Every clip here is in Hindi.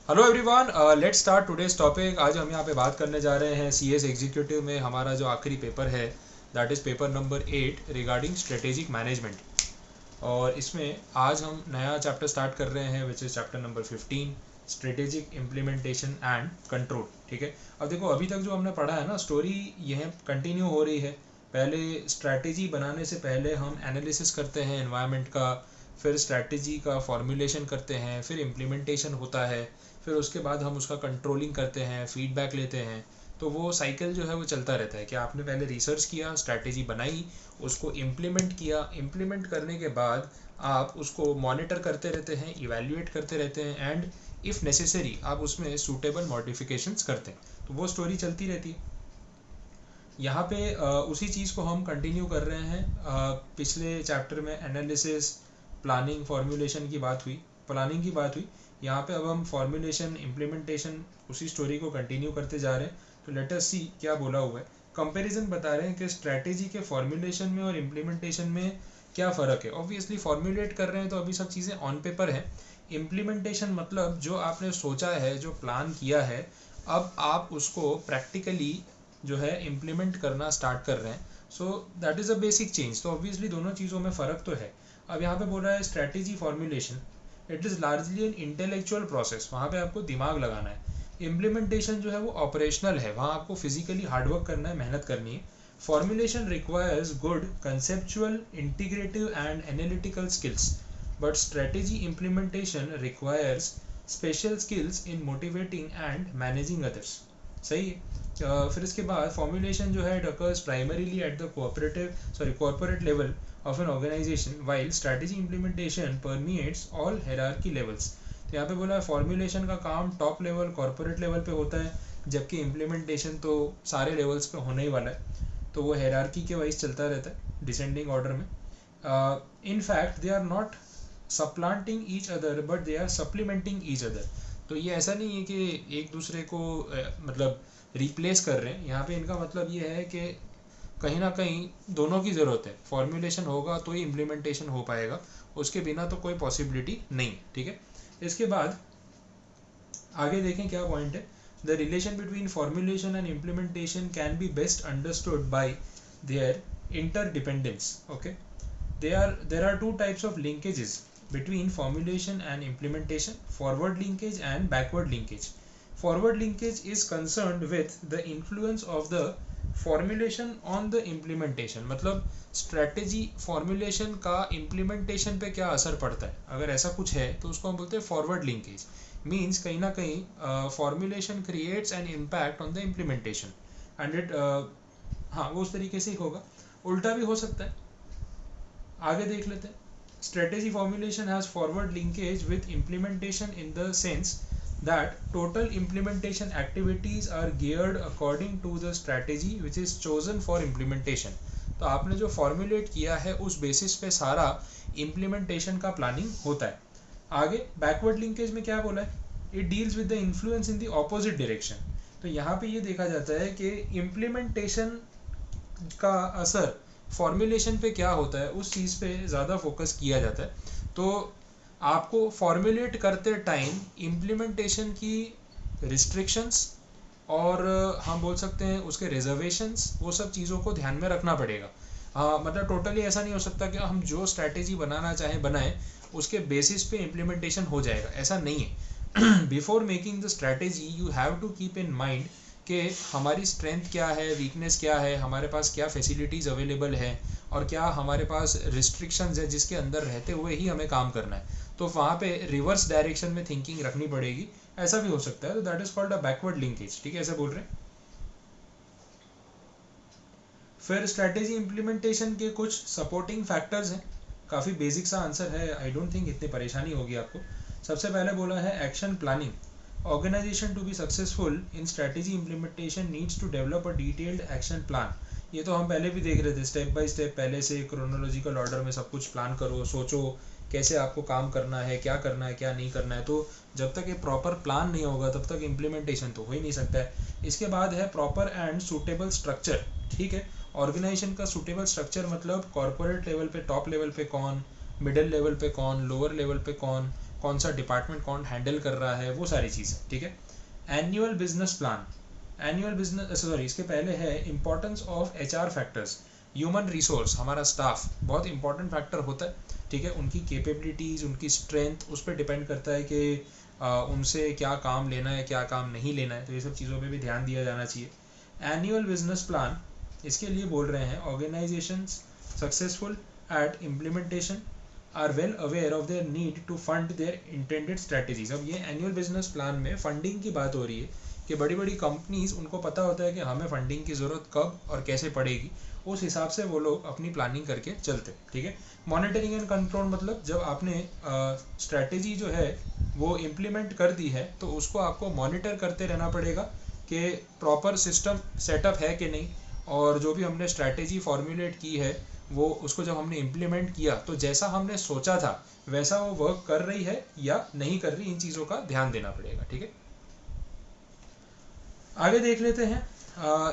Hello everyone, let's start today's topic. आज हम यहाँ पे बात करने जा रहे हैं सीएस एग्जीक्यूटिव में हमारा जो आखिरी पेपर है, that is paper number 8 regarding strategic management. और इसमें आज हम नया चैप्टर स्टार्ट कर रहे हैं which is chapter number 15, strategic implementation and control. ठीक है, अब देखो अभी तक जो हमने पढ़ा है ना, स्टोरी यह कंटिन्यू हो रही है। पहले स्ट्रैटेजी बनाने से पहले हम एनालिसिस करते हैं एनवायरनमेंट का, फिर स्ट्रैटेजी का फॉर्मुलेशन करते हैं, फिर इम्प्लीमेंटेशन होता है, फिर उसके बाद हम उसका कंट्रोलिंग करते हैं, फीडबैक लेते हैं। तो वो साइकिल जो है वो चलता रहता है कि आपने पहले रिसर्च किया, स्ट्रैटेजी बनाई, उसको इम्प्लीमेंट किया, इम्प्लीमेंट करने के बाद आप उसको मॉनिटर करते रहते हैं, इवैल्यूएट करते रहते हैं, एंड इफ़ नेसेसरी आप उसमें सूटेबल मॉडिफिकेशंस करते हैं। तो वो स्टोरी चलती रहती है। यहाँ पे उसी चीज़ को हम कंटिन्यू कर रहे हैं। पिछले चैप्टर में एनालिसिस, प्लानिंग, फॉर्मुलेशन की बात हुई, प्लानिंग की बात हुई। यहाँ पे अब हम फॉर्मुलेशन, इम्प्लीमेंटेशन, उसी स्टोरी को कंटिन्यू करते जा रहे हैं। तो लेट अस सी क्या बोला हुआ है। कंपैरिजन बता रहे हैं कि स्ट्रैटेजी के फॉर्मुलेशन में और इम्प्लीमेंटेशन में क्या फ़र्क है। ऑब्वियसली फॉर्मुलेट कर रहे हैं तो अभी सब चीज़ें ऑन पेपर हैं। इम्प्लीमेंटेशन मतलब जो आपने सोचा है, जो प्लान किया है, अब आप उसको प्रैक्टिकली जो है इम्प्लीमेंट करना स्टार्ट कर रहे हैं। So that is a basic change. तो ऑब्वियसली दोनों चीज़ों में फ़र्क तो है। अब यहाँ पे बोल रहा है strategy formulation, it is largely an intellectual process, वहाँ पे आपको दिमाग लगाना है। इम्प्लीमेंटेशन जो है वो ऑपरेशनल है, वहाँ आपको फिजिकली हार्डवर्क करना है, मेहनत करनी है। Formulation requires good conceptual, integrative and analytical skills, but strategy implementation requires special skills in motivating and managing others. सही है। फिर इसके बाद फॉर्मुलेशन जो है it occurs primarily at the corporate level of an organization, while strategy implementation permeates all hierarchy levels। तो यहाँ पे बोला है फॉर्मुलेशन का काम टॉप लेवल, कॉर्पोरेट लेवल पे होता है, जबकि इम्प्लीमेंटेशन तो सारे लेवल्स पे होने ही वाला है। तो वो हायरार्की के वाइज चलता रहता है, डिसेंडिंग ऑर्डर में। In fact they are not supplanting each other but they are supplementing each other. तो ये ऐसा नहीं है कि एक दूसरे को मतलब रिप्लेस कर रहे हैं। यहाँ पे इनका मतलब ये है कि कहीं ना कहीं दोनों की ज़रूरत है। फॉर्मुलेशन होगा तो ही इम्प्लीमेंटेशन हो पाएगा, उसके बिना तो कोई पॉसिबिलिटी नहीं। ठीक है, इसके बाद आगे देखें क्या पॉइंट है। The relation between formulation and implementation can be best understood by there interdependence. Okay, there are two types of linkages between formulation and implementation: forward linkage and backward linkage. Forward linkage is concerned with the influence of the formulation on the implementation, मतलब strategy formulation का implementation पे क्या असर पड़ता है। अगर ऐसा कुछ है तो उसको हम बोलते हैं forward linkage। मीन्स कहीं ना कहीं formulation creates an impact on the implementation and it हाँ वो उस तरीके से ही होगा। उल्टा भी हो सकता है, आगे देख लेते हैं। Strategy formulation has forward linkage with implementation in the sense that total implementation activities are geared according to the strategy which is chosen for implementation. तो आपने जो फॉर्मुलेट किया है उस बेसिस पे सारा इम्प्लीमेंटेशन का प्लानिंग होता है। आगे बैकवर्ड लिंकेज में क्या बोला है, it deals with the influence in the opposite direction. तो यहाँ पे ये देखा जाता है कि इम्प्लीमेंटेशन का असर फॉर्मुलेशन पे क्या होता है, उस चीज़ पे ज़्यादा फोकस किया जाता है। तो आपको फॉर्मुलेट करते टाइम इम्प्लीमेंटेशन की रिस्ट्रिक्शंस और हम बोल सकते हैं उसके रिजर्वेशंस, वो सब चीज़ों को ध्यान में रखना पड़ेगा। मतलब टोटली ऐसा नहीं हो सकता कि हम जो स्ट्रैटेजी बनाना चाहें बनाएं, उसके बेसिस पे इम्प्लीमेंटेशन हो जाएगा, ऐसा नहीं है। Before making the strategy you have to keep in mind कि हमारी स्ट्रेंथ क्या है, वीकनेस क्या है, हमारे पास क्या फैसिलिटीज़ अवेलेबल है, और क्या हमारे पास रिस्ट्रिक्शंस है जिसके अंदर रहते हुए ही हमें काम करना है। तो वहाँ पे रिवर्स डायरेक्शन में थिंकिंग रखनी पड़ेगी, ऐसा भी हो सकता है। तो that is called a backward linkage. ठीक है, ऐसे बोल रहे हैं। फिर स्ट्रैटेजी इम्प्लीमेंटेशन के कुछ सपोर्टिंग फैक्टर्स हैं, काफ़ी बेसिक सा आंसर है, आई डोंट थिंक इतनी परेशानी होगी आपको। सबसे पहले बोला है action planning. Organisation to be successful in strategy implementation needs to develop a detailed action plan. ये तो हम पहले भी देख रहे थे, स्टेप बाय स्टेप पहले से क्रोनोलॉजिकल ऑर्डर में सब कुछ प्लान करो, सोचो कैसे आपको काम करना है, क्या नहीं करना है। तो जब तक ये प्रॉपर प्लान नहीं होगा तब तक इम्प्लीमेंटेशन तो हो ही नहीं सकता है। इसके बाद है प्रॉपर एंड सूटेबल स्ट्रक्चर। ठीक है, ऑर्गेनाइजेशन का सूटेबल स्ट्रक्चर मतलब कॉर्पोरेट लेवल पे, टॉप लेवल पे कौन, मिडिल लेवल पे कौन, लोअर लेवल पे कौन, कौन सा डिपार्टमेंट कौन हैंडल कर रहा है, वो सारी चीज़ें, ठीक है। Annual business plan, annual business sorry इसके पहले है importance of HR factors, human resource, हमारा स्टाफ बहुत इंपॉर्टेंट फैक्टर होता है, ठीक है। उनकी कैपेबिलिटीज़, उनकी स्ट्रेंथ, उस पर डिपेंड करता है कि उनसे क्या काम लेना है, क्या काम नहीं लेना है, तो ये सब चीज़ों पे भी ध्यान दिया जाना चाहिए। एनुअल बिजनेस प्लान इसके लिए बोल रहे हैं organisations successful at implementation are well aware of their need to fund their intended strategies. अब ये एनुअल बिजनेस प्लान में फंडिंग की बात हो रही है कि बड़ी बड़ी कंपनीज, उनको पता होता है कि हमें फंडिंग की ज़रूरत कब और कैसे पड़ेगी, उस हिसाब से वो लोग अपनी प्लानिंग करके चलते, ठीक है। मॉनिटरिंग एंड कंट्रोल मतलब जब आपने स्ट्रैटेजी जो है वो इम्प्लीमेंट कर दी है तो उसको आपको मॉनिटर करते रहना पड़ेगा कि प्रॉपर सिस्टम सेटअप है कि नहीं, और जो भी हमने स्ट्रैटेजी फॉर्मुलेट की है वो उसको जब हमने इम्प्लीमेंट किया तो जैसा हमने सोचा था वैसा वो वर्क कर रही है या नहीं कर रही, इन चीज़ों का ध्यान देना पड़ेगा, ठीक है। आगे देख लेते हैं।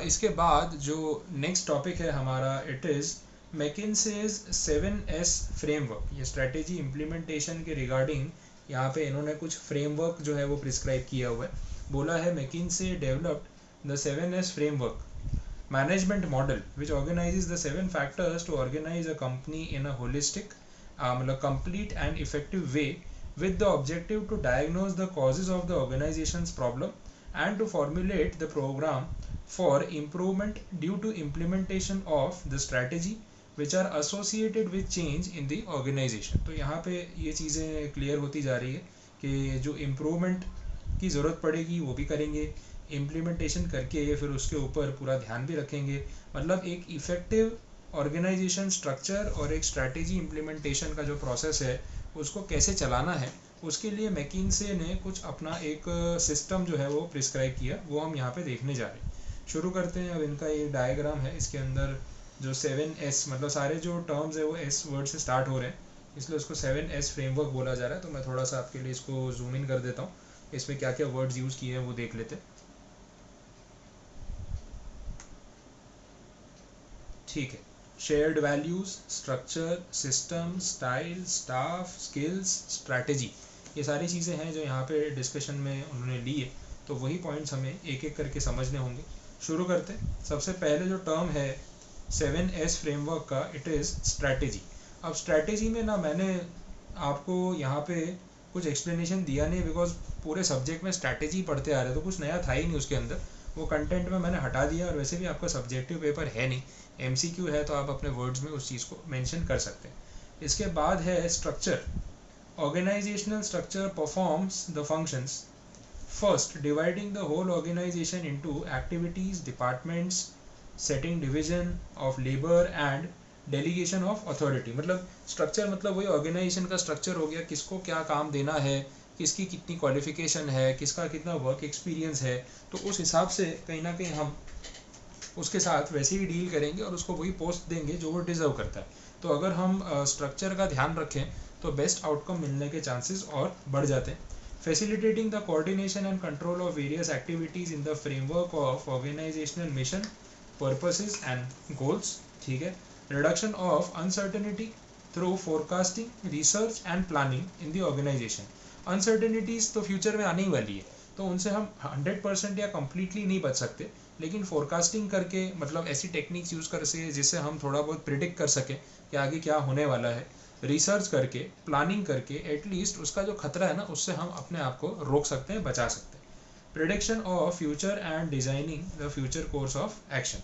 इसके बाद जो नेक्स्ट टॉपिक है हमारा, इट इज़ मैकिन्सेज 7S फ्रेमवर्क। ये स्ट्रैटेजी इम्प्लीमेंटेशन के रिगार्डिंग यहाँ पे इन्होंने कुछ फ्रेमवर्क जो है वो प्रिस्क्राइब किया हुआ है। बोला है McKinsey developed the 7S framework management model which organizes the 7 factors to organize a company in a holistic मतलब complete and effective way with the objective to diagnose the causes of the organization's problem and to formulate the program for improvement due to implementation of the strategy which are associated with change in the organization। तो यहाँ पे ये चीज़ें क्लियर होती जा रही है कि जो इम्प्रूवमेंट की ज़रूरत पड़ेगी वो भी करेंगे, इम्प्लीमेंटेशन करके फिर उसके ऊपर पूरा ध्यान भी रखेंगे। मतलब एक इफ़ेक्टिव ऑर्गेनाइजेशन स्ट्रक्चर और एक स्ट्रैटेजी इम्प्लीमेंटेशन का जो प्रोसेस है उसको कैसे चलाना है, उसके लिए मैकिन्से ने कुछ अपना एक सिस्टम जो है वो प्रिस्क्राइब किया, वो हम यहाँ पे देखने जा रहे हैं। शुरू करते हैं। अब इनका ये डायग्राम है, इसके अंदर जो 7S मतलब सारे जो टर्म्स है वो S वर्ड से स्टार्ट हो रहे हैं, इसलिए उसको 7S फ्रेमवर्क बोला जा रहा है। तो मैं थोड़ा सा आपके लिए इसको जूम इन कर देता हूँ, इसमें क्या क्या वर्ड्स यूज़ किए हैं वो देख लेते हैं, ठीक है। Shared values, structure, system, style, staff, skills, strategy, ये सारी चीज़ें हैं जो यहाँ पे डिस्कशन में उन्होंने ली है, तो वही पॉइंट्स हमें एक एक करके समझने होंगे। शुरू करते हैं। सबसे पहले जो टर्म है 7S फ्रेमवर्क का, इट इज़ स्ट्रैटेजी। अब स्ट्रैटेजी में ना मैंने आपको यहाँ पे कुछ एक्सप्लेनेशन दिया नहीं, बिकॉज पूरे सब्जेक्ट में स्ट्रैटेजी पढ़ते आ रहे तो कुछ नया था ही नहीं उसके अंदर, वो कंटेंट में मैंने हटा दिया। और वैसे भी आपका सब्जेक्टिव पेपर है नहीं, MCQ है, तो आप अपने वर्ड्स में उस चीज़ को मेंशन कर सकते हैं। इसके बाद है structure. Organisational structure performs the functions first dividing the whole organisation into activities, departments, setting division of labour and delegation of authority. मतलब स्ट्रक्चर मतलब वही ऑर्गेनाइजेशन का स्ट्रक्चर हो गया, किसको क्या काम देना है, किसकी कितनी क्वालिफिकेशन है, किसका कितना वर्क एक्सपीरियंस है, तो उस हिसाब से कहीं ना कहीं हम उसके साथ वैसे ही डील करेंगे और उसको वही पोस्ट देंगे जो वो डिज़र्व करता है। तो अगर हम स्ट्रक्चर का ध्यान रखें तो बेस्ट आउटकम मिलने के चांसेस और बढ़ जाते हैं। Facilitating the coordination and control of various activities in the framework of organisational mission, purposes and goals, ठीक है। Reduction of uncertainty through forecasting, research and planning in the organisation. Uncertainties तो फ्यूचर में आने ही वाली है, तो उनसे हम 100% या कम्प्लीटली नहीं बच सकते, लेकिन फोरकास्टिंग करके मतलब ऐसी टेक्निक्स यूज़ कर सके जिससे हम थोड़ा बहुत प्रिडिक्ट कर सकें कि आगे क्या होने वाला है। रिसर्च करके, प्लानिंग करके एटलीस्ट उसका जो खतरा है ना उससे हम अपने आप को रोक सकते हैं, बचा सकते हैं। Prediction of future and designing the future course of action,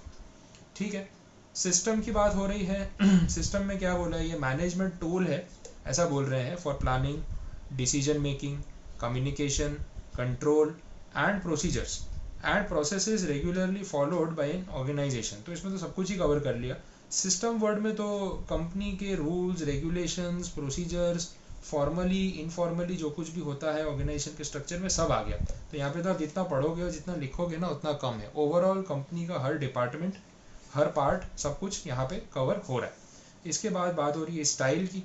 ठीक है। सिस्टम की बात हो रही है। सिस्टम में क्या बोला है, ये मैनेजमेंट टूल है ऐसा बोल रहे हैं for planning, decision making, communication, control and procedures and processes regularly followed by an organisation. तो इसमें तो सब कुछ ही कवर कर लिया। सिस्टम वर्ड में तो कंपनी के rules, regulations, procedures, formally informally जो कुछ भी होता है ऑर्गेनाइजेशन के स्ट्रक्चर में सब आ गया। तो यहाँ पे तो आप जितना पढ़ोगे और जितना लिखोगे ना उतना कम है। ओवरऑल कंपनी का हर डिपार्टमेंट, हर पार्ट, सब कुछ यहाँ पे कवर हो रहा है। इसके बाद बात हो रही है स्टाइल की।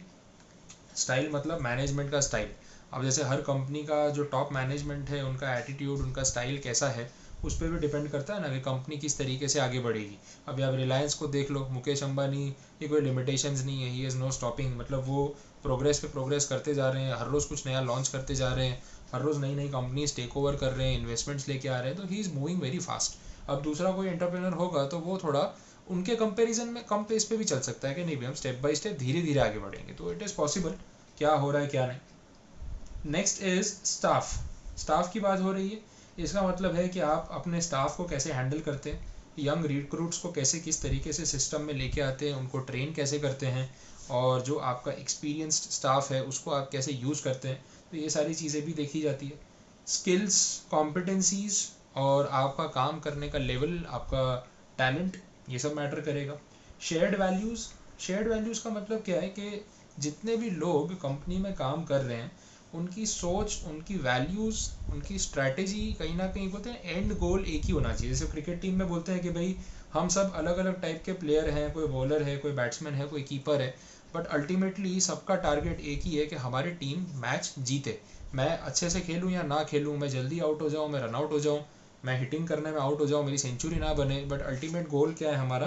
स्टाइल मतलब मैनेजमेंट का स्टाइल। अब जैसे हर कंपनी का जो टॉप मैनेजमेंट है उनका एटीट्यूड, उनका स्टाइल कैसा है उस पर भी डिपेंड करता है ना कि कंपनी किस तरीके से आगे बढ़ेगी। अभी आप रिलायंस को देख लो, मुकेश अंबानी, ये कोई लिमिटेशंस नहीं है, ही इज़ नो स्टॉपिंग। मतलब वो प्रोग्रेस पे प्रोग्रेस करते जा रहे हैं, हर रोज़ कुछ नया लॉन्च करते जा रहे हैं, हर रोज़ नई नई कंपनीज टेक ओवर कर रहे हैं, इन्वेस्टमेंट्स लेके आ रहे हैं, तो he is moving very fast. अब दूसरा कोई एंटरप्रेनर होगा तो वो थोड़ा उनके कंपैरिजन में कम पेस पे भी चल सकता है कि नहीं भी हम स्टेप बाय स्टेप धीरे धीरे आगे बढ़ेंगे, तो इट इज़ पॉसिबल क्या हो रहा है क्या नहीं। Next is staff. स्टाफ की बात हो रही है, इसका मतलब है कि आप अपने स्टाफ को कैसे हैंडल करते हैं, यंग रिक्रूट्स को कैसे किस तरीके से सिस्टम में लेके आते हैं, उनको ट्रेन कैसे करते हैं, और जो आपका एक्सपीरियंस्ड स्टाफ है उसको आप कैसे यूज़ करते हैं, तो ये सारी चीज़ें भी देखी जाती है। स्किल्स, कॉम्पिटेंसीज और आपका काम करने का लेवल, आपका टैलेंट, ये सब मैटर करेगा। Shared values. शेयर्ड वैल्यूज़ का मतलब क्या है कि जितने भी लोग कंपनी में काम कर रहे हैं उनकी सोच, उनकी वैल्यूज़, उनकी स्ट्रैटेजी कहीं ना कहीं बोलते हैं एंड गोल एक ही होना चाहिए। जैसे क्रिकेट टीम में बोलते हैं कि भाई हम सब अलग अलग टाइप के प्लेयर हैं, कोई बॉलर है, कोई बैट्समैन है, कोई कीपर है, बट अल्टीमेटली सबका टारगेट एक ही है कि हमारी टीम मैच जीते। मैं अच्छे से खेलूँ या ना खेलूँ, मैं जल्दी आउट हो जाऊँ, मैं रन आउट हो जाऊँ, मैं हिटिंग करने में आउट हो जाऊँ, मेरी सेंचुरी ना बने, बट अल्टीमेट गोल क्या है हमारा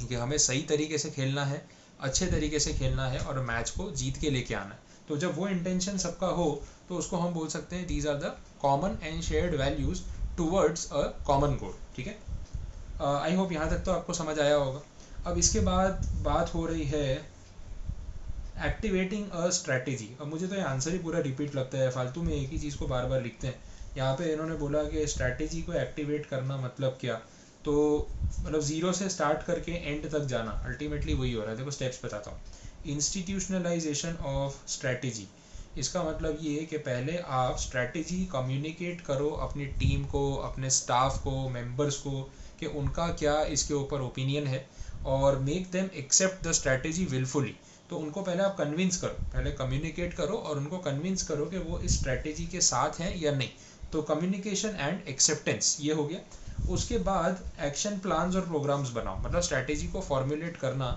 कि हमें सही तरीके से खेलना है, अच्छे तरीके से खेलना है और मैच को जीत के लेके आना है। तो जब वो इंटेंशन सबका हो तो उसको हम बोल सकते हैं these are the common and shared values towards a common goal. ठीक है, आई होप यहाँ तक तो आपको समझ आया होगा। अब इसके बाद बात हो रही है एक्टिवेटिंग अ स्ट्रैटेजी। अब मुझे तो ये आंसर ही पूरा रिपीट लगता है, फालतू में एक ही चीज़ को बार बार लिखते हैं। यहाँ पे इन्होंने बोला कि स्ट्रैटेजी को एक्टिवेट करना मतलब क्या, तो मतलब ज़ीरो से स्टार्ट करके एंड तक जाना, अल्टीमेटली वही हो रहा है। देखो स्टेप्स बताता हूँ। इंस्टीट्यूशनलाइजेशन ऑफ स्ट्रैटेजी, इसका मतलब ये है कि पहले आप स्ट्रैटेजी कम्युनिकेट करो अपनी टीम को, अपने स्टाफ को, मेंबर्स को, कि उनका क्या इसके ऊपर ओपिनियन है, और make them accept the strategy wilfully. तो उनको पहले आप कन्विंस करो, पहले कम्युनिकेट करो और उनको कन्विंस करो कि वो इस स्ट्रैटेजी के साथ हैं या नहीं। तो कम्युनिकेशन एंड एक्सेप्टेंस ये हो गया। उसके बाद एक्शन प्लान्स और प्रोग्राम्स बनाओ, मतलब स्ट्रैटेजी को फॉर्मुलेट करना।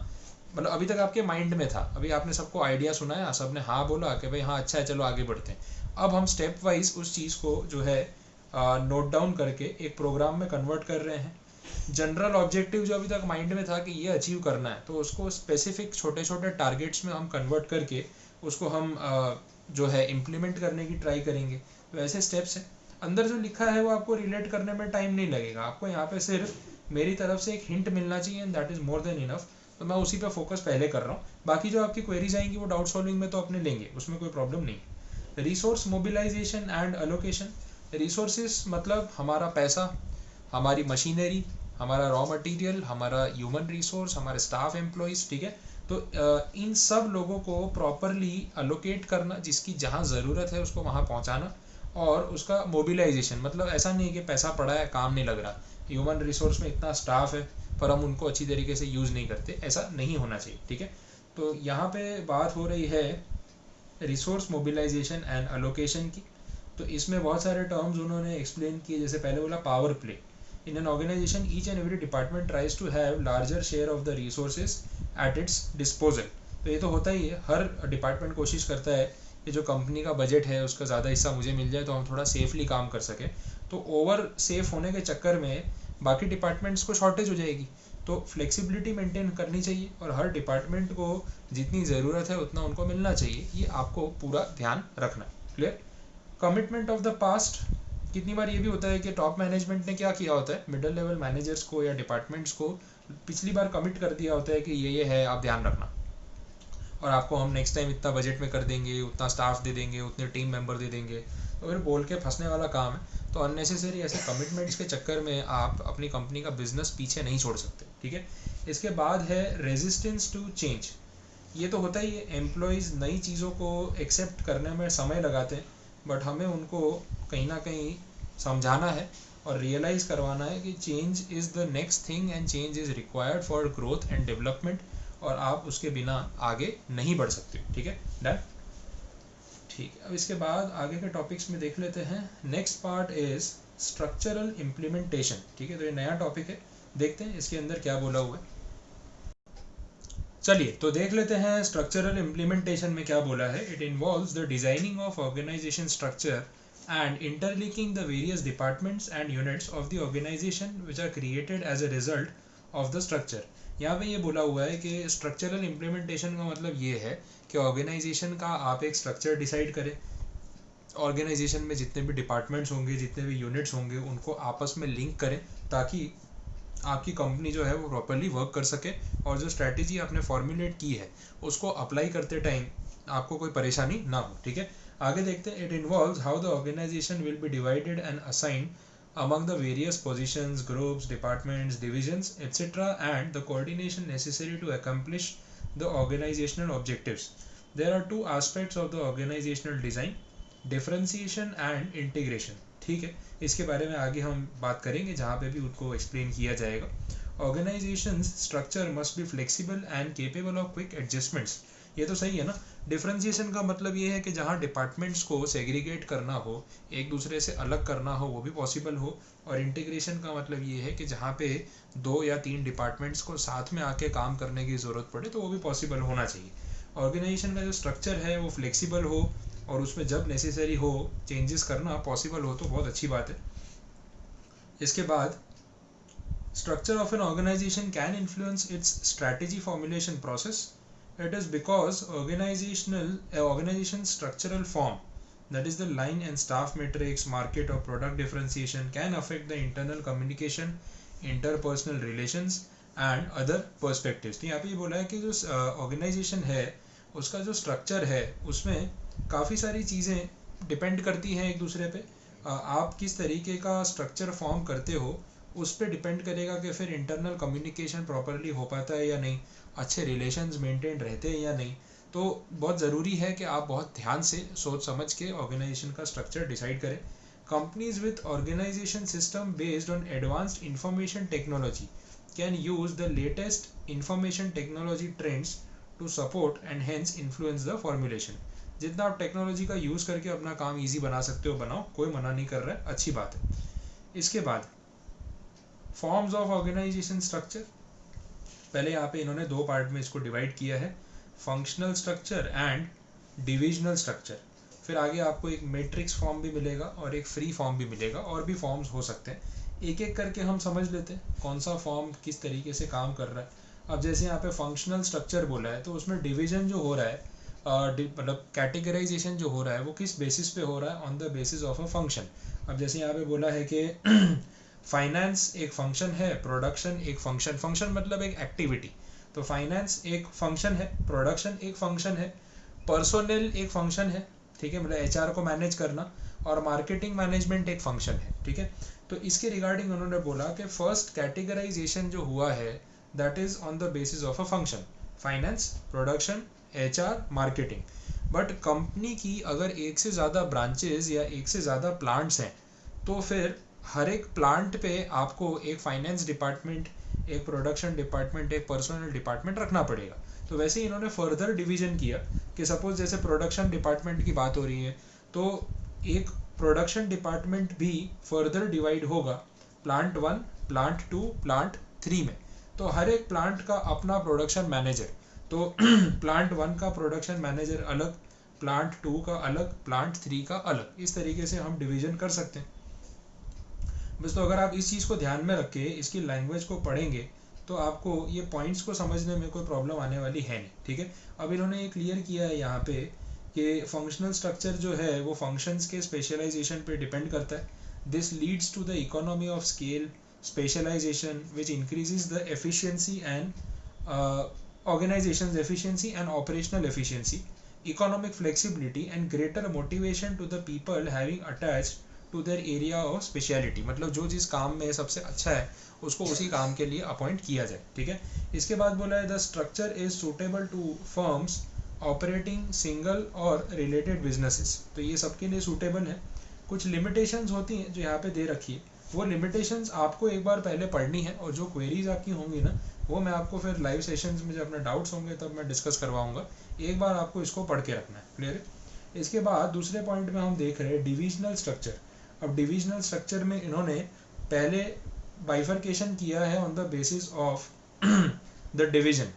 मतलब अभी तक आपके माइंड में था, अभी आपने सबको आइडिया सुनाया, सबने हाँ बोला कि भाई हाँ अच्छा है चलो आगे बढ़ते हैं। अब हम स्टेप वाइज उस चीज़ को जो है नोट डाउन करके एक प्रोग्राम में कन्वर्ट कर रहे हैं। जनरल ऑब्जेक्टिव जो अभी तक माइंड में था कि ये अचीव करना है, तो उसको स्पेसिफिक छोटे छोटे टारगेट्स में हम कन्वर्ट करके उसको हम जो है इम्प्लीमेंट करने की ट्राई करेंगे। तो ऐसे स्टेप्स हैं। अंदर जो लिखा है वो आपको रिलेट करने में टाइम नहीं लगेगा, आपको यहाँ पे सिर्फ मेरी तरफ से एक हिंट मिलना चाहिए and that is more than enough. तो मैं उसी पे फोकस पहले कर रहा हूँ, बाकी जो आपकी क्वेरीज आएंगी वो डाउट सॉल्विंग में तो अपने लेंगे, उसमें कोई प्रॉब्लम नहीं। Resource mobilisation and allocation. Resources मतलब हमारा पैसा, हमारी मशीनरी, हमारा रॉ मटेरियल, हमारा ह्यूमन रिसोर्स, हमारे स्टाफ एम्प्लॉयज़। ठीक है, तो इन सब लोगों को प्रॉपरली अलोकेट करना, जिसकी जहाँ ज़रूरत है उसको वहाँ पहुँचाना, और उसका मोबिलाइजेशन मतलब ऐसा नहीं कि पैसा पड़ा है काम नहीं लग रहा, ह्यूमन रिसोर्स में इतना स्टाफ है पर हम उनको अच्छी तरीके से यूज़ नहीं करते, ऐसा नहीं होना चाहिए। ठीक है, तो यहाँ पे बात हो रही है रिसोर्स मोबिलाइजेशन एंड अलोकेशन की। तो इसमें बहुत सारे टर्म्स उन्होंने एक्सप्लेन किए, जैसे पहले बोला power play. In an organisation each and every department tries to have larger share of the resources at its disposal. तो ये तो होता ही है, हर डिपार्टमेंट कोशिश करता है कि जो कंपनी का बजट है उसका ज़्यादा हिस्सा मुझे मिल जाए तो हम थोड़ा सेफली काम कर सकें। तो ओवर सेफ होने के चक्कर में बाकी डिपार्टमेंट्स को शॉर्टेज हो जाएगी। तो फ्लेक्सिबिलिटी मेंटेन करनी चाहिए और हर डिपार्टमेंट को जितनी ज़रूरत है उतना उनको मिलना चाहिए, ये आपको पूरा ध्यान रखना है। Clear. Commitment of the past. कितनी बार ये भी होता है कि टॉप मैनेजमेंट ने क्या किया होता है, मिडिल लेवल मैनेजर्स को या डिपार्टमेंट्स को पिछली बार कमिट कर दिया होता है कि ये है आप ध्यान रखना, और आपको हम नेक्स्ट टाइम इतना बजट में कर देंगे, उतना स्टाफ दे देंगे, उतने टीम मेंबर दे देंगे। तो फिर बोल के फंसने वाला काम है। तो अननेसेसरी ऐसे कमिटमेंट्स के चक्कर में आप अपनी कंपनी का बिजनेस पीछे नहीं छोड़ सकते। ठीक है, इसके बाद है रेजिस्टेंस टू चेंज। ये तो होता ही है, एम्प्लॉयज़ नई चीज़ों को एक्सेप्ट करने में समय लगाते हैं, बट हमें उनको कहीं ना कहीं समझाना है और रियलाइज़ करवाना है कि change is the next thing and change is required for growth and development, और आप उसके बिना आगे नहीं बढ़ सकते। ठीक है, डन। ठीक है, अब इसके बाद आगे के टॉपिक्स में देख लेते हैं। Next part is structural implementation. ठीक है, तो ये नया टॉपिक है, देखते हैं इसके अंदर क्या बोला हुआ है। चलिए तो देख लेते हैं स्ट्रक्चरल इम्प्लीमेंटेशन में क्या बोला है। It involves the designing of organisation structure and interlinking the various departments and units of the organization which are created as a result of the structure. यहाँ पे ये बोला हुआ है कि स्ट्रक्चरल इम्प्लीमेंटेशन का मतलब ये है कि ऑर्गेनाइजेशन का आप एक स्ट्रक्चर डिसाइड करें, ऑर्गेनाइजेशन में जितने भी डिपार्टमेंट्स होंगे, जितने भी यूनिट्स होंगे, उनको आपस में लिंक करें ताकि आपकी कंपनी जो है वो प्रॉपरली वर्क कर सके और जो स्ट्रैटेजी आपने फॉर्मुलेट की है उसको अप्लाई करते टाइम आपको कोई परेशानी ना हो। ठीक है, आगे देखते हैं। It involves how the organisation will be divided and assigned among the various positions, groups, departments, divisions, etc., and the coordination necessary to accomplish the organizational objectives. There are two aspects of the organizational design: differentiation and integration. ठीक है, इसके बारे में आगे हम बात करेंगे जहाँ पे भी उनको एक्सप्लेन किया जाएगा। Organization's structure must be flexible and capable of quick adjustments. ये तो सही है ना। डिफरेंशिएशन का मतलब ये है कि जहाँ डिपार्टमेंट्स को सेग्रीगेट करना हो, एक दूसरे से अलग करना हो, वो भी पॉसिबल हो। और इंटीग्रेशन का मतलब ये है कि जहाँ पे 2 या 3 डिपार्टमेंट्स को साथ में आके काम करने की ज़रूरत पड़े तो वो भी पॉसिबल होना चाहिए। ऑर्गेनाइजेशन का जो स्ट्रक्चर है वो फ्लेक्सिबल हो और उसमें जब नेसेसरी हो चेंजेस करना पॉसिबल हो तो बहुत अच्छी बात है। इसके बाद structure of an organisation can influence its strategy formulation process. It is because organization's structural form, that is the line and staff matrix, market or product differentiation, can affect the internal communication, interpersonal relations and other perspectives. तो यहाँ पे ये बोला है कि जो ऑर्गेनाइजेशन है उसका जो स्ट्रक्चर है उसमें काफ़ी सारी चीज़ें डिपेंड करती हैं एक दूसरे पे। आप किस तरीके का स्ट्रक्चर फॉर्म करते हो उस पर डिपेंड करेगा कि फिर इंटरनल कम्युनिकेशन प्रॉपरली हो पाता है या नहीं, अच्छे रिलेशंस मेंटेन रहते हैं या नहीं। तो बहुत ज़रूरी है कि आप बहुत ध्यान से सोच समझ के ऑर्गेनाइजेशन का स्ट्रक्चर डिसाइड करें। Companies with organisation system based on advanced information technology can use the latest information technology trends to support and hence influence the formulation. जितना आप टेक्नोलॉजी का यूज़ करके अपना काम ईजी बना सकते हो बनाओ, कोई मना नहीं कर रहा है, अच्छी बात है। इसके बाद फॉर्म्स ऑफ ऑर्गेनाइजेशन स्ट्रक्चर, पहले यहाँ पे इन्होंने 2 पार्ट में इसको डिवाइड किया है, functional structure and divisional structure. फिर आगे आपको एक मैट्रिक्स फॉर्म भी मिलेगा और एक फ्री फॉर्म भी मिलेगा, और भी फॉर्म्स हो सकते हैं। एक एक करके हम समझ लेते हैं कौन सा फॉर्म किस तरीके से काम कर रहा है। अब जैसे यहाँ पे फंक्शनल स्ट्रक्चर बोला है तो उसमें डिविजन जो हो रहा है, मतलब कैटेगराइजेशन जो हो रहा है वो किस बेसिस पे हो रहा है, on the basis of a function. अब जैसे यहाँ पे बोला है कि फाइनेंस एक फंक्शन है, प्रोडक्शन एक फंक्शन, फंक्शन मतलब एक एक्टिविटी, तो फाइनेंस एक फंक्शन है, प्रोडक्शन एक फंक्शन है, पर्सोनल एक फंक्शन है, ठीक है, मतलब एचआर को मैनेज करना, और मार्केटिंग मैनेजमेंट एक फंक्शन है। ठीक है, तो इसके रिगार्डिंग उन्होंने बोला कि फर्स्ट कैटेगराइजेशन जो हुआ है that is on the basis of a function, finance, production, HR, marketing. But company की अगर एक से ज़्यादा ब्रांचेज या एक से ज़्यादा प्लांट्स हैं तो फिर हर एक प्लांट पे आपको एक फाइनेंस डिपार्टमेंट, एक प्रोडक्शन डिपार्टमेंट, एक पर्सनल डिपार्टमेंट रखना पड़ेगा। तो वैसे ही इन्होंने फर्दर डिवीजन किया कि सपोज जैसे प्रोडक्शन डिपार्टमेंट की बात हो रही है तो एक प्रोडक्शन डिपार्टमेंट भी फर्दर डिवाइड होगा प्लांट 1, प्लांट 2, प्लांट 3 में। तो हर एक प्लांट का अपना प्रोडक्शन मैनेजर, तो प्लांट 1 का प्रोडक्शन मैनेजर अलग, प्लांट 2 का अलग, प्लांट 3 का अलग, इस तरीके से हम डिवीजन कर सकते हैं। बस तो अगर आप इस चीज़ को ध्यान में रख के इसकी लैंग्वेज को पढ़ेंगे तो आपको ये पॉइंट्स को समझने में कोई प्रॉब्लम आने वाली है नहीं। ठीक है, अब इन्होंने ये क्लियर किया है यहाँ पे कि फंक्शनल स्ट्रक्चर जो है वो फंक्शंस के स्पेशलाइजेशन पे डिपेंड करता है। This leads to the economy of scale, specialisation which increases the efficiency and organisations efficiency and operational efficiency, economic flexibility and greater motivation to the people having attached to their area of speciality. मतलब जो जिस काम में सबसे अच्छा है उसको उसी काम के लिए अपॉइंट किया जाए। ठीक है, इसके बाद बोला है the structure is suitable to firms operating single और रिलेटेड बिजनेसेस। तो ये सबके लिए सूटेबल है। कुछ लिमिटेशंस होती हैं जो यहाँ पे दे रखी है, वो लिमिटेशंस आपको एक बार पहले पढ़नी है, और जो क्वेरीज आपकी होंगी ना वो मैं आपको फिर लाइव सेशंस में जब अपने डाउट्स होंगे तब मैं डिस्कस करवाऊंगा। एक बार आपको इसको पढ़ के रखना है, क्लियर है। इसके बाद दूसरे पॉइंट में हम देख रहे हैं डिविजनल स्ट्रक्चर। अब डिविजनल स्ट्रक्चर में इन्होंने पहले बाइफर्केशन किया है on the basis of the division,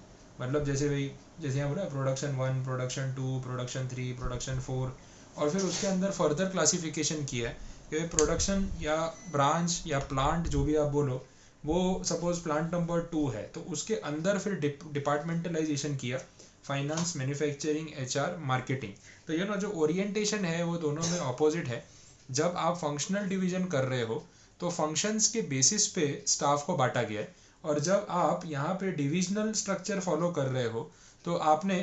मतलब जैसे भाई जैसे यहाँ बोला प्रोडक्शन 1, प्रोडक्शन 2, प्रोडक्शन 3, प्रोडक्शन 4, और फिर उसके अंदर फर्दर क्लासिफिकेशन किया है कि प्रोडक्शन या ब्रांच या प्लांट जो भी आप बोलो वो सपोज प्लांट नंबर 2 है तो उसके अंदर फिर डिपार्टमेंटलाइजेशन किया, फाइनेंस, मैन्युफैक्चरिंग, एचआर, मार्केटिंग। तो ये ना जो ओरिएंटेशन है वो दोनों में ऑपोजिट है। जब आप फंक्शनल डिवीजन कर रहे हो तो फंक्शंस के बेसिस पे स्टाफ को बांटा गया है, और जब आप यहाँ पे डिविजनल स्ट्रक्चर फॉलो कर रहे हो तो आपने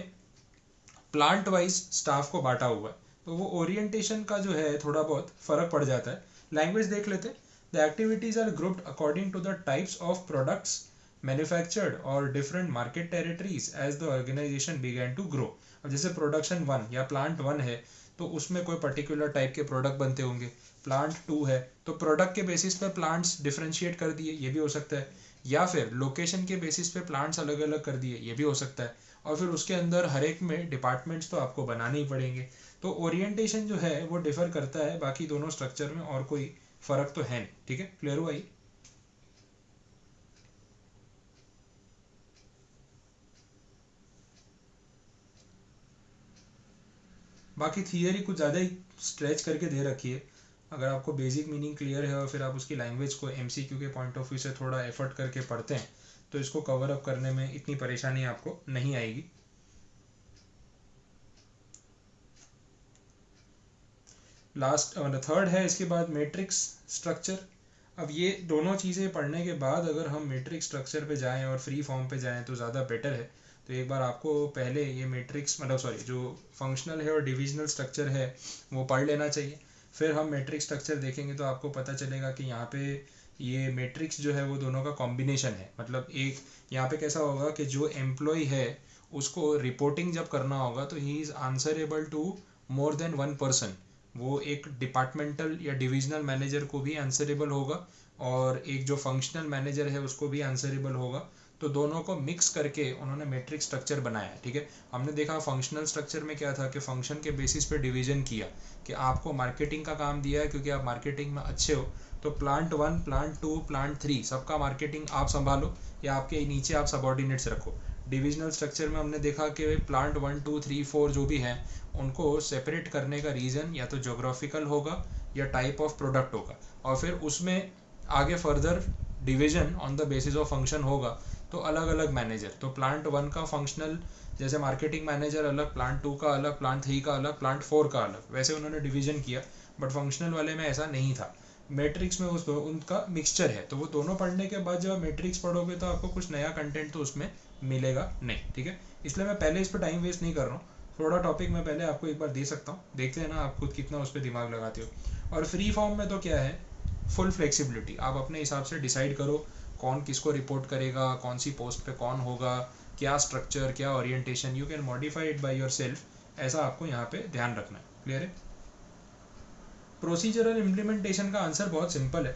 प्लांट वाइज स्टाफ को बांटा हुआ है। तो वो ओरिएंटेशन का जो है थोड़ा बहुत फर्क पड़ जाता है। लैंग्वेज देख लेते हैं। The activities are grouped according to the types of products manufactured और different market territories as the organisation began to grow. अब जैसे प्रोडक्शन 1 या प्लांट 1 है तो उसमें कोई पर्टिकुलर टाइप के प्रोडक्ट बनते होंगे। प्लांट 2 है तो प्रोडक्ट के बेसिस पे प्लांट्स डिफरेंशिएट कर दिए, ये भी हो सकता है। या फिर लोकेशन के बेसिस पे प्लांट्स अलग अलग कर दिए, ये भी हो सकता है। और फिर उसके अंदर हर एक में डिपार्टमेंट्स तो आपको बनाने ही पड़ेंगे। तो ओरिएंटेशन जो है वो डिफर करता है बाकी दोनों स्ट्रक्चर में, और कोई फर्क तो है नहीं। ठीक है, क्लियर हुआ ये? बाकी थियरी कुछ ज़्यादा ही स्ट्रेच करके दे रखी है। अगर आपको बेसिक मीनिंग क्लियर है और फिर आप उसकी लैंग्वेज को एमसीक्यू के पॉइंट ऑफ व्यू से थोड़ा एफर्ट करके पढ़ते हैं तो इसको कवर अप करने में इतनी परेशानी आपको नहीं आएगी। लास्ट थर्ड है इसके बाद मैट्रिक्स स्ट्रक्चर। अब ये दोनों चीज़ें पढ़ने के बाद अगर हम मैट्रिक्स स्ट्रक्चर पे जाएं और फ्री फॉर्म पे जाएं तो ज़्यादा बेटर है। तो एक बार आपको पहले ये मैट्रिक्स मतलब सॉरी जो फंक्शनल है और डिविजनल स्ट्रक्चर है वो पढ़ लेना चाहिए। फिर हम मैट्रिक्स स्ट्रक्चर देखेंगे तो आपको पता चलेगा कि यहाँ पे ये मैट्रिक्स जो है वो दोनों का कॉम्बिनेशन है। मतलब एक यहाँ पे कैसा होगा कि जो एम्प्लॉय है उसको रिपोर्टिंग जब करना होगा तो he is answerable to more than one person. वो एक डिपार्टमेंटल या डिविजनल मैनेजर को भी आंसरेबल होगा और एक जो फंक्शनल मैनेजर है उसको भी आंसरेबल होगा। तो दोनों को मिक्स करके उन्होंने मैट्रिक्स स्ट्रक्चर बनाया है। ठीक है, हमने देखा फंक्शनल स्ट्रक्चर में क्या था कि फंक्शन के बेसिस पे डिवीजन किया कि आपको मार्केटिंग का काम दिया है क्योंकि आप मार्केटिंग में अच्छे हो, तो प्लांट 1, प्लांट 2, प्लांट 3 सबका मार्केटिंग आप संभालो या आपके नीचे आप सबॉर्डिनेट्स रखो। डिविजनल स्ट्रक्चर में हमने देखा कि प्लांट 1, 2, 3, 4 जो भी हैं उनको सेपरेट करने का रीज़न या तो जोग्राफिकल होगा या टाइप ऑफ प्रोडक्ट होगा, और फिर उसमें आगे further division on the basis of function होगा तो अलग अलग मैनेजर। तो प्लांट 1 का फंक्शनल जैसे मार्केटिंग मैनेजर अलग, प्लांट 2 का अलग, प्लांट 3 का अलग, प्लांट 4 का अलग, वैसे उन्होंने डिवीजन किया। बट फंक्शनल वाले में ऐसा नहीं था। मैट्रिक्स में उस उनका मिक्सचर है, तो वो दोनों पढ़ने के बाद जब आप मैट्रिक्स पढ़ोगे तो आपको कुछ नया कंटेंट तो उसमें मिलेगा नहीं। ठीक है, इसलिए मैं पहले इस पर टाइम वेस्ट नहीं कर रहा हूँ। थोड़ा टॉपिक मैं पहले आपको एक बार दे सकता हूँ, देख लेना आप खुद कितना उस पर दिमाग लगाते हो। और फ्री फॉर्म में तो क्या है, फुल फ्लेक्सिबिलिटी, आप अपने हिसाब से डिसाइड करो कौन किसको रिपोर्ट करेगा, कौन सी पोस्ट पे कौन होगा, क्या स्ट्रक्चर, क्या orientation, you can modify it by yourself. ऐसा आपको यहाँ पे ध्यान रखना है। क्लियर है? प्रोसीजरल इम्प्लीमेंटेशन का आंसर बहुत सिंपल है।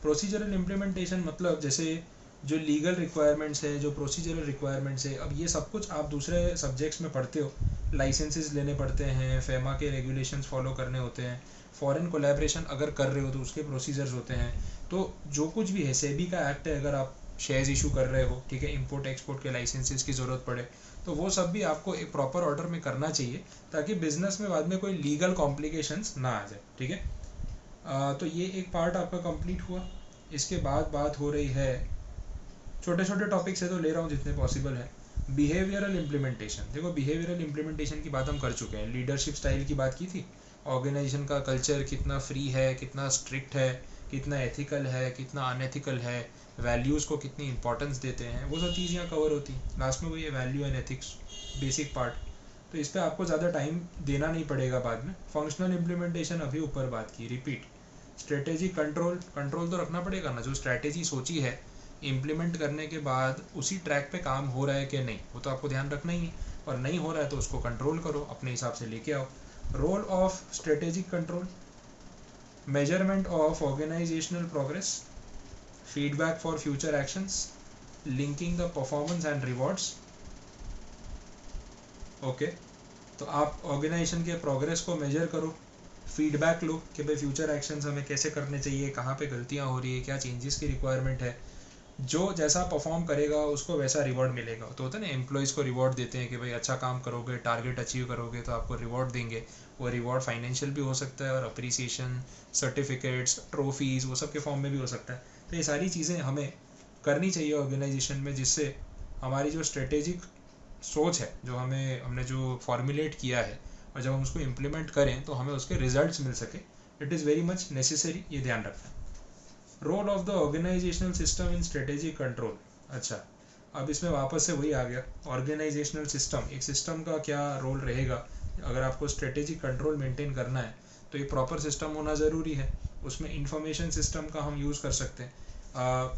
प्रोसीजरल इम्प्लीमेंटेशन मतलब जैसे जो लीगल रिक्वायरमेंट्स है, जो प्रोसीजरल रिक्वायरमेंट्स है, अब ये सब कुछ आप दूसरे सब्जेक्ट्स में पढ़ते हो। लाइसेंसेस लेने पड़ते हैं, फेमा के रेगुलेशंस फॉलो करने होते हैं, फॉरेन कोलैबोरेशन अगर कर रहे हो तो उसके प्रोसीजर्स होते हैं। तो जो कुछ भी है, सेबी का एक्ट है अगर आप शेयर्स इशू कर रहे हो, ठीक है, इंपोर्ट एक्सपोर्ट के लाइसेंसेस की ज़रूरत पड़े तो वो सब भी आपको एक प्रॉपर ऑर्डर में करना चाहिए ताकि बिजनेस में बाद में कोई लीगल कॉम्प्लिकेशंस ना आ जाए। ठीक है, तो ये एक पार्ट आपका कंप्लीट हुआ। इसके बाद बात हो रही है, छोटे छोटे टॉपिक से तो ले रहा हूँ जितने पॉसिबल है, बिहेवियरल इम्प्लीमेंटेशन। देखो बिहेवियरल इम्प्लीमेंटेशन की बात हम कर चुके हैं, लीडरशिप स्टाइल की बात की थी, ऑर्गेनाइजेशन का कल्चर कितना फ्री है, कितना स्ट्रिक्ट है, कितना एथिकल है, कितना अनएथिकल है, वैल्यूज़ को कितनी इंपॉर्टेंस देते हैं, वो सब चीज़ यहाँ कवर होती है। लास्ट में वही है value and ethics, basic part. तो इस पर आपको ज़्यादा टाइम देना नहीं पड़ेगा बाद में। फंक्शनल इम्प्लीमेंटेशन अभी ऊपर बात की, रिपीट। स्ट्रेटेजी कंट्रोल, कंट्रोल तो रखना पड़ेगा ना, जो स्ट्रैटेजी सोची है इम्प्लीमेंट करने के बाद उसी ट्रैक पे काम हो रहा है कि नहीं, वो तो आपको ध्यान रखना ही है। और नहीं हो रहा है तो उसको कंट्रोल करो, अपने हिसाब से लेके आओ। Role of strategic control, measurement of organisational progress, feedback for future actions, linking the performance and rewards. Okay, तो आप ऑर्गेनाइजेशन के प्रोग्रेस को मेजर करो, फीडबैक लो कि भाई फ्यूचर एक्शंस हमें कैसे करने चाहिए, कहाँ पे गलतियाँ हो रही है, क्या चेंजेस की रिक्वायरमेंट है। जो जैसा परफॉर्म करेगा उसको वैसा रिवॉर्ड मिलेगा। तो होता है ना, एम्प्लॉयज़ को रिवॉर्ड देते हैं कि भाई अच्छा काम करोगे, टारगेट अचीव करोगे तो आपको रिवॉर्ड देंगे। वो रिवॉर्ड फाइनेंशियल भी हो सकता है और अप्रिसिएशन, सर्टिफिकेट्स, ट्रॉफीज़, वो सब के फॉर्म में भी हो सकता है। तो ये सारी चीज़ें हमें करनी चाहिए ऑर्गेनाइजेशन में, जिससे हमारी जो स्ट्रेटेजिक सोच है, जो हमने जो फॉर्मुलेट किया है, और जब हम उसको इम्प्लीमेंट करें तो हमें उसके रिजल्ट्स मिल सके. It is very much necessary, ये ध्यान रखना. Role of the organisational system in strategic control. अच्छा, अब इसमें वापस से वही आ गया, ऑर्गेनाइजेशनल सिस्टम. एक सिस्टम का क्या रोल रहेगा अगर आपको स्ट्रेटेजिक कंट्रोल मेंटेन करना है, तो एक प्रॉपर सिस्टम होना ज़रूरी है. उसमें इंफॉर्मेशन सिस्टम का हम यूज़ कर सकते हैं.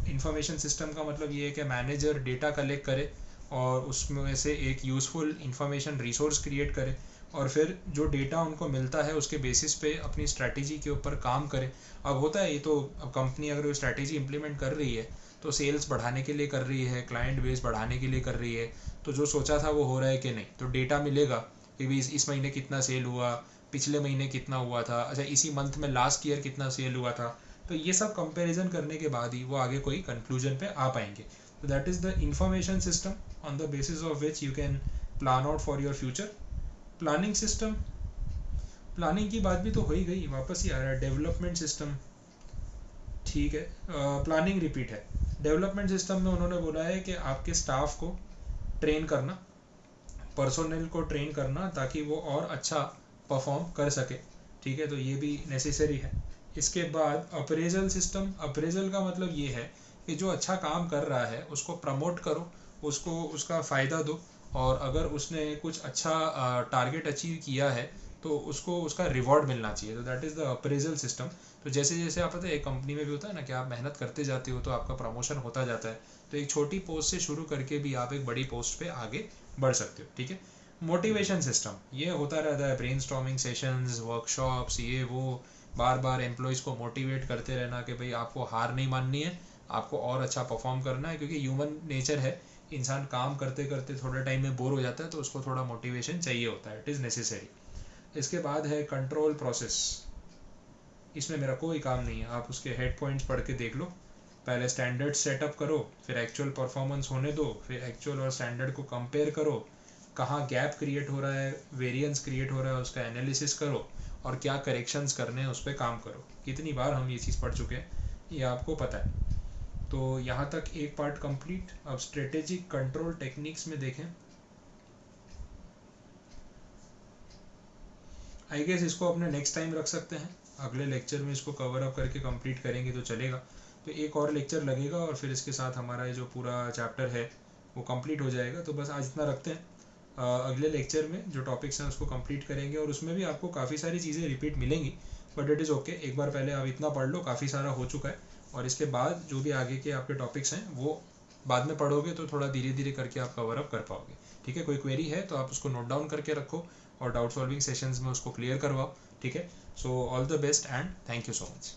इंफॉर्मेशन सिस्टम का मतलब ये है कि मैनेजर डेटा कलेक्ट करे और उसमें से एक यूज़फुल इंफॉर्मेशन रिसोर्स क्रिएट करे, और फिर जो डेटा उनको मिलता है उसके बेसिस पे अपनी स्ट्रैटेजी के ऊपर काम करे. अब होता है ये तो, अब कंपनी अगर वो स्ट्रैटेजी इंप्लीमेंट कर रही है तो सेल्स बढ़ाने के लिए कर रही है, क्लाइंट बेस बढ़ाने के लिए कर रही है, तो जो सोचा था वो हो रहा है कि नहीं, तो डेटा मिलेगा कि भी इस महीने कितना सेल हुआ, पिछले महीने कितना हुआ था, अच्छा इसी मंथ में लास्ट ईयर कितना सेल हुआ था. तो ये सब कंपैरिजन करने के बाद ही वो आगे कोई कंक्लूजन पे आ पाएंगे. तो that is the information system on the basis of which you can plan out for your future. Planning system, planning की बात भी तो हो ही गई, वापस ही आ रहा है. डेवलपमेंट सिस्टम, ठीक है, प्लानिंग रिपीट है. डेवलपमेंट सिस्टम में उन्होंने बोला है कि आपके स्टाफ को ट्रेन करना, पर्सोनल को ट्रेन करना, ताकि वो और अच्छा परफॉर्म कर सके. ठीक है, तो ये भी नेसेसरी है. इसके बाद अप्रेजल सिस्टम. अप्रेजल का मतलब ये है कि जो अच्छा काम कर रहा है उसको प्रमोट करो, उसको उसका फ़ायदा दो, और अगर उसने कुछ अच्छा टारगेट अचीव किया है तो उसको उसका रिवॉर्ड मिलना चाहिए. तो that is the appraisal system. तो जैसे जैसे आप पता है एक कंपनी में भी होता है ना कि आप मेहनत करते जाते हो तो आपका प्रमोशन होता जाता है. तो एक छोटी पोस्ट से शुरू करके भी आप एक बड़ी पोस्ट पे आगे बढ़ सकते हो. ठीक है. मोटिवेशन सिस्टम, ये होता रहता है, ब्रेनस्टॉर्मिंग सेशंस, वर्कशॉप्स, ये वो, बार बार एम्प्लॉयज़ को मोटिवेट करते रहना कि भाई आपको हार नहीं माननी है, आपको और अच्छा परफॉर्म करना है, क्योंकि ह्यूमन नेचर है, इंसान काम करते करते थोड़े टाइम में बोर हो जाता है, तो उसको थोड़ा मोटिवेशन चाहिए होता है. It is necessary. इसके बाद है कंट्रोल प्रोसेस. इसमें मेरा कोई काम नहीं है, आप उसके हेड पॉइंट्स पढ़ के देख लो. पहले स्टैंडर्ड सेटअप करो, फिर एक्चुअल परफॉर्मेंस होने दो, फिर एक्चुअल और स्टैंडर्ड को कंपेयर करो, कहाँ गैप क्रिएट हो रहा है, वेरिएंस क्रिएट हो रहा है, उसका एनालिसिस करो, और क्या करेक्शंस करने हैं उस पर काम करो. कितनी बार हम ये चीज़ पढ़ चुके हैं, ये आपको पता है. तो यहाँ तक एक पार्ट कंप्लीट. अब स्ट्रेटेजिक कंट्रोल टेक्निक्स में देखें. आई गेस इसको अपने नेक्स्ट टाइम रख सकते हैं, अगले लेक्चर में इसको कवर अप करके कंप्लीट करेंगे तो चलेगा. तो एक और लेक्चर लगेगा और फिर इसके साथ हमारा ये जो पूरा चैप्टर है वो कंप्लीट हो जाएगा. तो बस आज इतना रखते हैं. अगले लेक्चर में जो टॉपिक्स हैं उसको कंप्लीट करेंगे, और उसमें भी आपको काफ़ी सारी चीज़ें रिपीट मिलेंगी, बट इट इज़ ओके. एक बार पहले आप इतना पढ़ लो, काफ़ी सारा हो चुका है, और इसके बाद जो भी आगे के आपके टॉपिक्स हैं वो बाद में पढ़ोगे तो थोड़ा धीरे धीरे करके आप कवर अप कर पाओगे. ठीक है, कोई क्वेरी है तो आप उसको नोट डाउन करके रखो और डाउट सॉल्विंग सेशंस में उसको क्लियर करवाओ. ठीक है, so all the best and thank you so much.